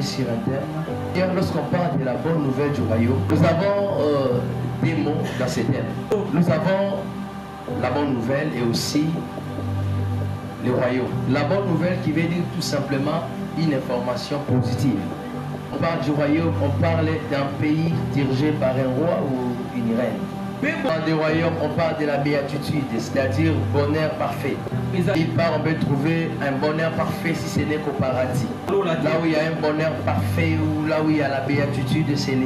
sur un thème. Hier, lorsqu'on parle de la bonne nouvelle du royaume, nous avons des mots dans ces thèmes. Nous avons la bonne nouvelle et aussi le royaume. La bonne nouvelle qui veut dire tout simplement une information positive. On parle du royaume, on parle d'un pays dirigé par un roi ou une reine. On parle du royaume, on parle de la béatitude, c'est-à-dire bonheur parfait. Il part, on peut trouver un bonheur parfait si ce n'est qu'au paradis. Là où il y a un bonheur parfait ou là où il y a la béatitude, c'est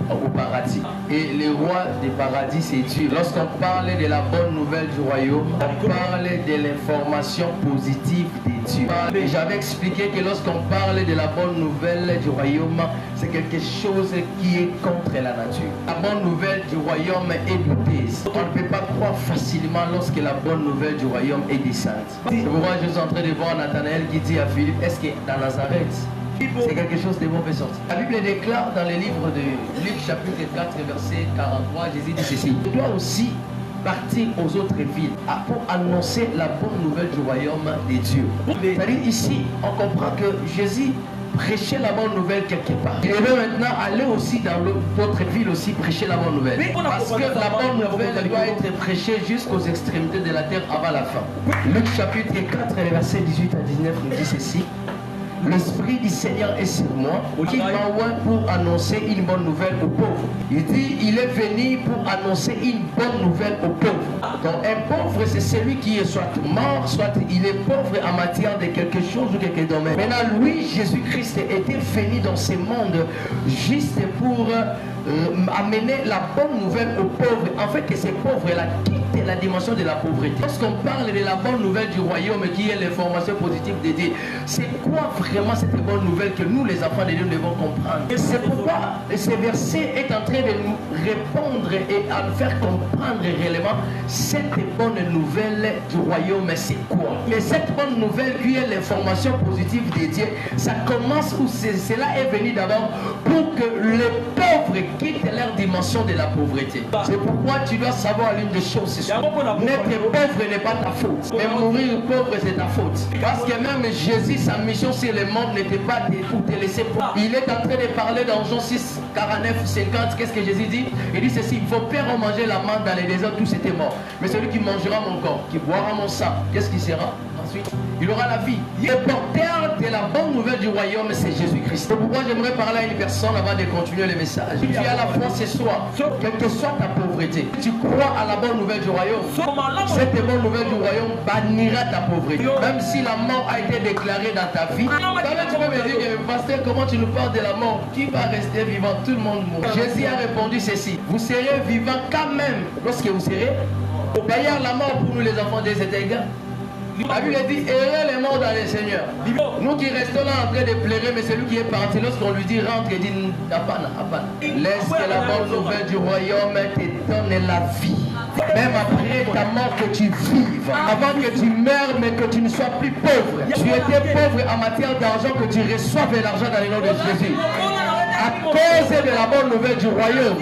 au paradis. Et le roi du paradis, c'est Dieu. Lorsqu'on parle de la bonne nouvelle du royaume, on parle de l'information positive de Dieu. J'avais expliqué que lorsqu'on parle de la bonne nouvelle du royaume, c'est quelque chose qui est contre la nature. La bonne nouvelle du royaume est douteuse. On ne peut pas croire facilement lorsque la bonne nouvelle du royaume est décente. C'est pourquoi je suis en train de voir Nathanaël qui dit à Philippe, est-ce que dans Nazareth, c'est quelque chose de mauvais sorti? La Bible déclare dans le livre de Luc chapitre 4 verset 43, Jésus dit ceci, je dois aussi partir aux autres villes pour annoncer la bonne nouvelle du royaume de Dieu. C'est-à-dire ici, on comprend que Jésus prêcher la bonne nouvelle quelque part. Il veut maintenant aller aussi dans d'autres villes aussi prêcher la bonne nouvelle. Parce que la bonne nouvelle doit être prêchée jusqu'aux extrémités de la terre avant la fin. Luc chapitre 4, versets 18 à 19 nous dit ceci. L'Esprit du Seigneur est sur moi, il m'envoie pour annoncer une bonne nouvelle aux pauvres. Il dit, il est venu pour annoncer une bonne nouvelle aux pauvres. Donc un pauvre, c'est celui qui est soit mort, soit il est pauvre en matière de quelque chose ou quelque domaine. Maintenant, lui, Jésus-Christ était venu dans ce monde juste pour amener la bonne nouvelle aux pauvres. En fait, que ces pauvres-là quittent la dimension de la pauvreté. Lorsqu'on parle de la bonne nouvelle du royaume qui est l'information positive de Dieu, c'est quoi vraiment cette bonne nouvelle que nous, les enfants de Dieu, devons comprendre? Et c'est pourquoi ce verset est en train de nous répondre et à nous faire comprendre réellement cette bonne nouvelle du royaume, c'est quoi? Mais cette bonne nouvelle qui est l'information positive de Dieu, ça commence où cela est venu d'abord pour que les pauvres quittent leur dimension de la pauvreté. C'est pourquoi tu dois savoir l'une des choses. N'être pauvre n'est pas ta faute. Mais mourir pauvre, c'est ta faute. Parce que même Jésus, sa mission sur le monde n'était pas pour te laisser pauvre. Il est en train de parler dans Jean 6, 49, 50. Qu'est-ce que Jésus dit? Il dit ceci, vos pères ont mangé la manne dans les déserts, tous étaient morts. Mais celui qui mangera mon corps, qui boira mon sang, qu'est-ce qu'il sera? Ensuite, il aura la vie. Le porteur de la bonne nouvelle du royaume, c'est Jésus-Christ. C'est pourquoi j'aimerais parler à une personne avant de continuer le message. Si tu as la foi ce soir, quelle que soit ta pauvreté, si tu crois à la bonne nouvelle du royaume, cette bonne nouvelle du royaume bannira ta pauvreté. Même si la mort a été déclarée dans ta vie, tu peux me dire, pasteur, comment tu nous parles de la mort? Qui va rester vivant? Tout le monde mourra. Jésus a répondu ceci, vous serez vivant quand même lorsque vous serez. D'ailleurs, la mort pour nous les enfants des états. La Bible dit, heureux les morts dans le Seigneur. Nous qui restons là en train de pleurer, mais celui qui est parti, lorsqu'on lui dit rentre, il dit apana. Laisse que la bonne nouvelle du royaume te donne la vie. Même après ta mort, que tu vives. Avant que tu meurs, mais que tu ne sois plus pauvre. Tu étais pauvre en matière d'argent, que tu reçoives l'argent dans le nom de Jésus. À cause de la bonne nouvelle du royaume.